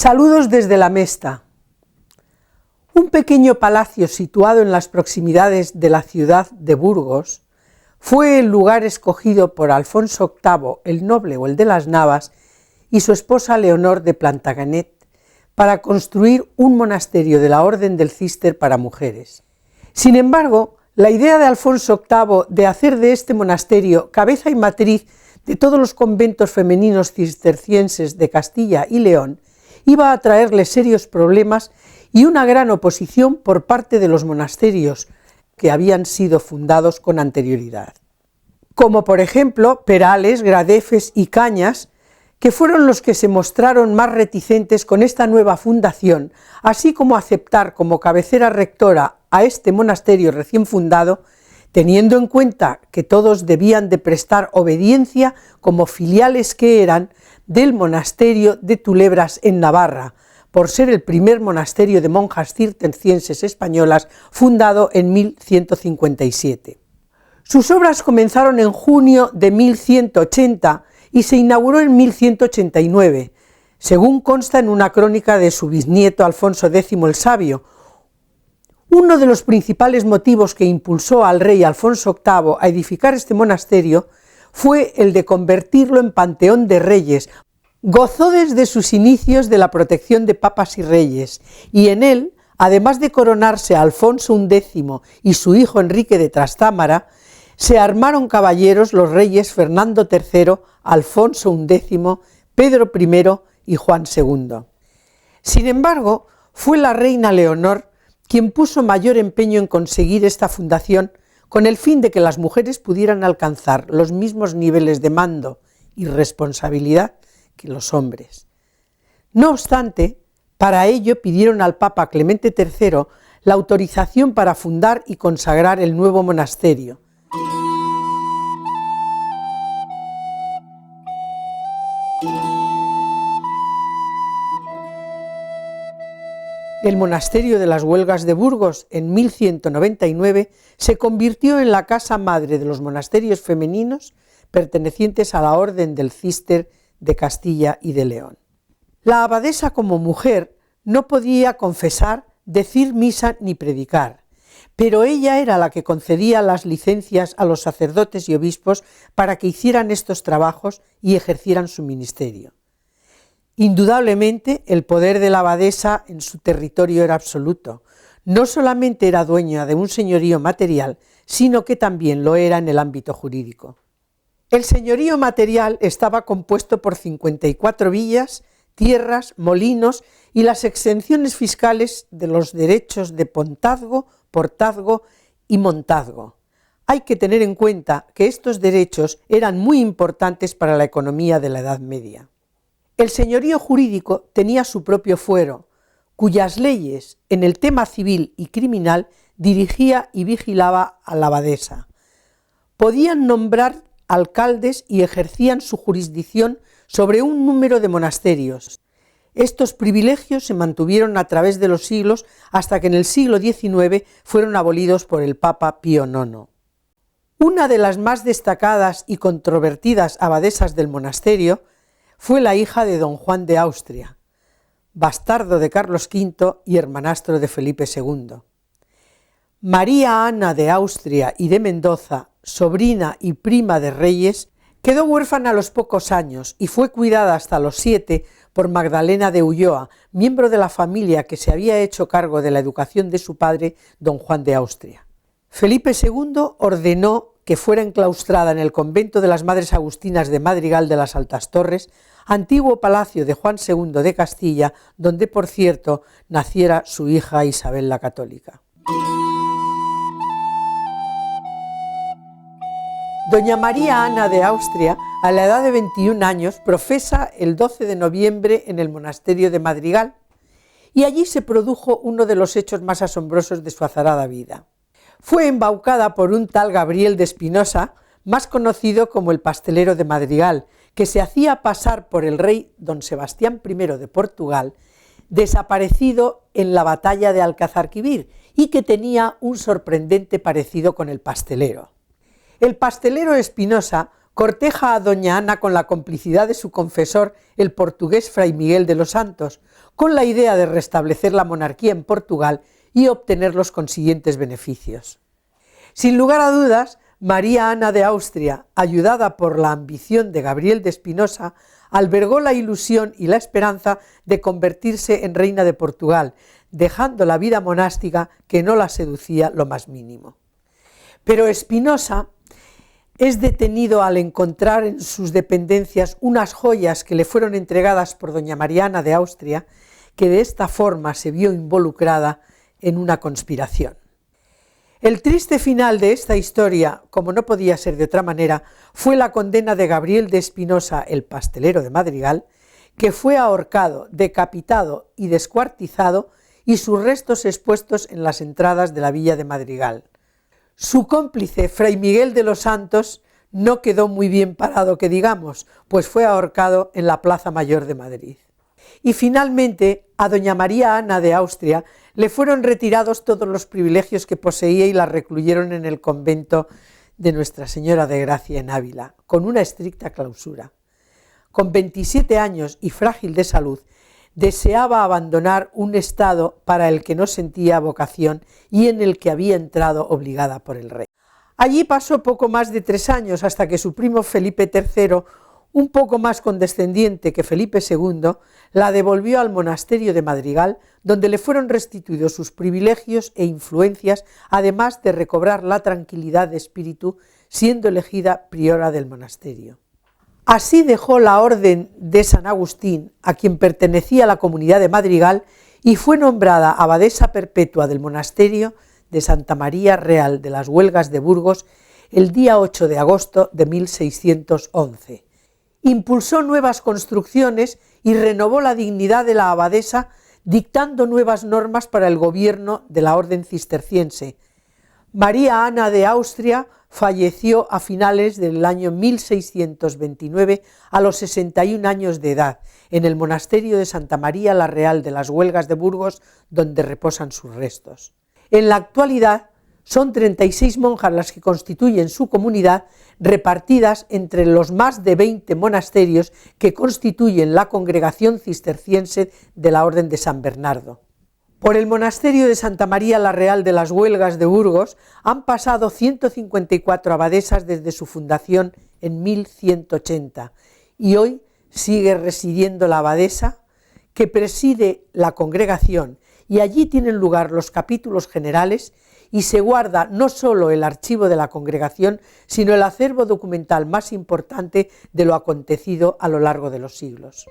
Saludos desde la Mesta. Un pequeño palacio situado en las proximidades de la ciudad de Burgos fue el lugar escogido por Alfonso VIII, el Noble o el de las Navas, y su esposa Leonor de Plantagenet, para construir un monasterio de la Orden del Císter para mujeres. Sin embargo, la idea de Alfonso VIII de hacer de este monasterio cabeza y matriz de todos los conventos femeninos cistercienses de Castilla y León iba a traerle serios problemas y una gran oposición por parte de los monasterios que habían sido fundados con anterioridad, como por ejemplo Perales, Gradefes y Cañas, que fueron los que se mostraron más reticentes con esta nueva fundación, así como aceptar como cabecera rectora a este monasterio recién fundado, teniendo en cuenta que todos debían de prestar obediencia como filiales que eran del monasterio de Tulebras en Navarra, por ser el primer monasterio de monjas cistercienses españolas fundado en 1157. Sus obras comenzaron en junio de 1180 y se inauguró en 1189, según consta en una crónica de su bisnieto Alfonso X el Sabio. Uno de los principales motivos que impulsó al rey Alfonso VIII a edificar este monasterio fue el de convertirlo en panteón de reyes. Gozó desde sus inicios de la protección de papas y reyes, y en él, además de coronarse a Alfonso X y su hijo Enrique de Trastámara, se armaron caballeros los reyes Fernando III, Alfonso X, Pedro I y Juan II. Sin embargo, fue la reina Leonor quien puso mayor empeño en conseguir esta fundación con el fin de que las mujeres pudieran alcanzar los mismos niveles de mando y responsabilidad que los hombres. No obstante, para ello pidieron al Papa Clemente III la autorización para fundar y consagrar el nuevo monasterio. El monasterio de las Huelgas de Burgos, en 1199, se convirtió en la casa madre de los monasterios femeninos pertenecientes a la Orden del Císter de Castilla y de León. La abadesa como mujer no podía confesar, decir misa ni predicar, pero ella era la que concedía las licencias a los sacerdotes y obispos para que hicieran estos trabajos y ejercieran su ministerio. Indudablemente, el poder de la abadesa en su territorio era absoluto. No solamente era dueña de un señorío material, sino que también lo era en el ámbito jurídico. El señorío material estaba compuesto por 54 villas, tierras, molinos y las exenciones fiscales de los derechos de pontazgo, portazgo y montazgo. Hay que tener en cuenta que estos derechos eran muy importantes para la economía de la Edad Media. El señorío jurídico tenía su propio fuero, cuyas leyes en el tema civil y criminal dirigía y vigilaba a la abadesa. Podían nombrar alcaldes y ejercían su jurisdicción sobre un número de monasterios. Estos privilegios se mantuvieron a través de los siglos hasta que en el siglo XIX fueron abolidos por el Papa Pío IX. Una de las más destacadas y controvertidas abadesas del monasterio fue la hija de don Juan de Austria, bastardo de Carlos V y hermanastro de Felipe II. María Ana de Austria y de Mendoza, sobrina y prima de reyes, quedó huérfana a los pocos años y fue cuidada hasta los 7 por Magdalena de Ulloa, miembro de la familia que se había hecho cargo de la educación de su padre, don Juan de Austria. Felipe II ordenó que fuera enclaustrada en el convento de las Madres Agustinas de Madrigal de las Altas Torres, antiguo palacio de Juan II de Castilla, donde, por cierto, naciera su hija Isabel la Católica. Doña María Ana de Austria, a la edad de 21 años, profesa el 12 de noviembre en el monasterio de Madrigal, y allí se produjo uno de los hechos más asombrosos de su azarada vida. Fue embaucada por un tal Gabriel de Espinosa, más conocido como el pastelero de Madrigal, que se hacía pasar por el rey don Sebastián I de Portugal, desaparecido en la batalla de Alcázarquivir, y que tenía un sorprendente parecido con el pastelero. El pastelero Espinosa corteja a doña Ana con la complicidad de su confesor, el portugués Fray Miguel de los Santos, con la idea de restablecer la monarquía en Portugal y obtener los consiguientes beneficios. Sin lugar a dudas, María Ana de Austria, ayudada por la ambición de Gabriel de Espinosa, albergó la ilusión y la esperanza de convertirse en reina de Portugal, dejando la vida monástica que no la seducía lo más mínimo. Pero Espinosa es detenido al encontrar en sus dependencias unas joyas que le fueron entregadas por doña María Ana de Austria, que de esta forma se vio involucrada en una conspiración. El triste final de esta historia, como no podía ser de otra manera, fue la condena de Gabriel de Espinosa, el pastelero de Madrigal, que fue ahorcado, decapitado y descuartizado y sus restos expuestos en las entradas de la villa de Madrigal. Su cómplice, Fray Miguel de los Santos, no quedó muy bien parado, que digamos, pues fue ahorcado en la Plaza Mayor de Madrid. Y finalmente, a doña María Ana de Austria le fueron retirados todos los privilegios que poseía y la recluyeron en el convento de Nuestra Señora de Gracia en Ávila, con una estricta clausura. Con 27 años y frágil de salud, deseaba abandonar un estado para el que no sentía vocación y en el que había entrado obligada por el rey. Allí pasó poco más de 3 años hasta que su primo Felipe III, un poco más condescendiente que Felipe II, la devolvió al monasterio de Madrigal, donde le fueron restituidos sus privilegios e influencias, además de recobrar la tranquilidad de espíritu, siendo elegida priora del monasterio. Así dejó la orden de San Agustín, a quien pertenecía la comunidad de Madrigal, y fue nombrada abadesa perpetua del monasterio de Santa María Real de las Huelgas de Burgos el día 8 de agosto de 1611. Impulsó nuevas construcciones y renovó la dignidad de la abadesa, dictando nuevas normas para el gobierno de la orden cisterciense. María Ana de Austria falleció a finales del año 1629 a los 61 años de edad, en el monasterio de Santa María la Real de las Huelgas de Burgos, donde reposan sus restos. En la actualidad son 36 monjas las que constituyen su comunidad, repartidas entre los más de 20 monasterios que constituyen la congregación cisterciense de la Orden de San Bernardo. Por el monasterio de Santa María la Real de las Huelgas de Burgos han pasado 154 abadesas desde su fundación en 1180 y hoy sigue residiendo la abadesa que preside la congregación, y allí tienen lugar los capítulos generales y se guarda no solo el archivo de la congregación, sino el acervo documental más importante de lo acontecido a lo largo de los siglos.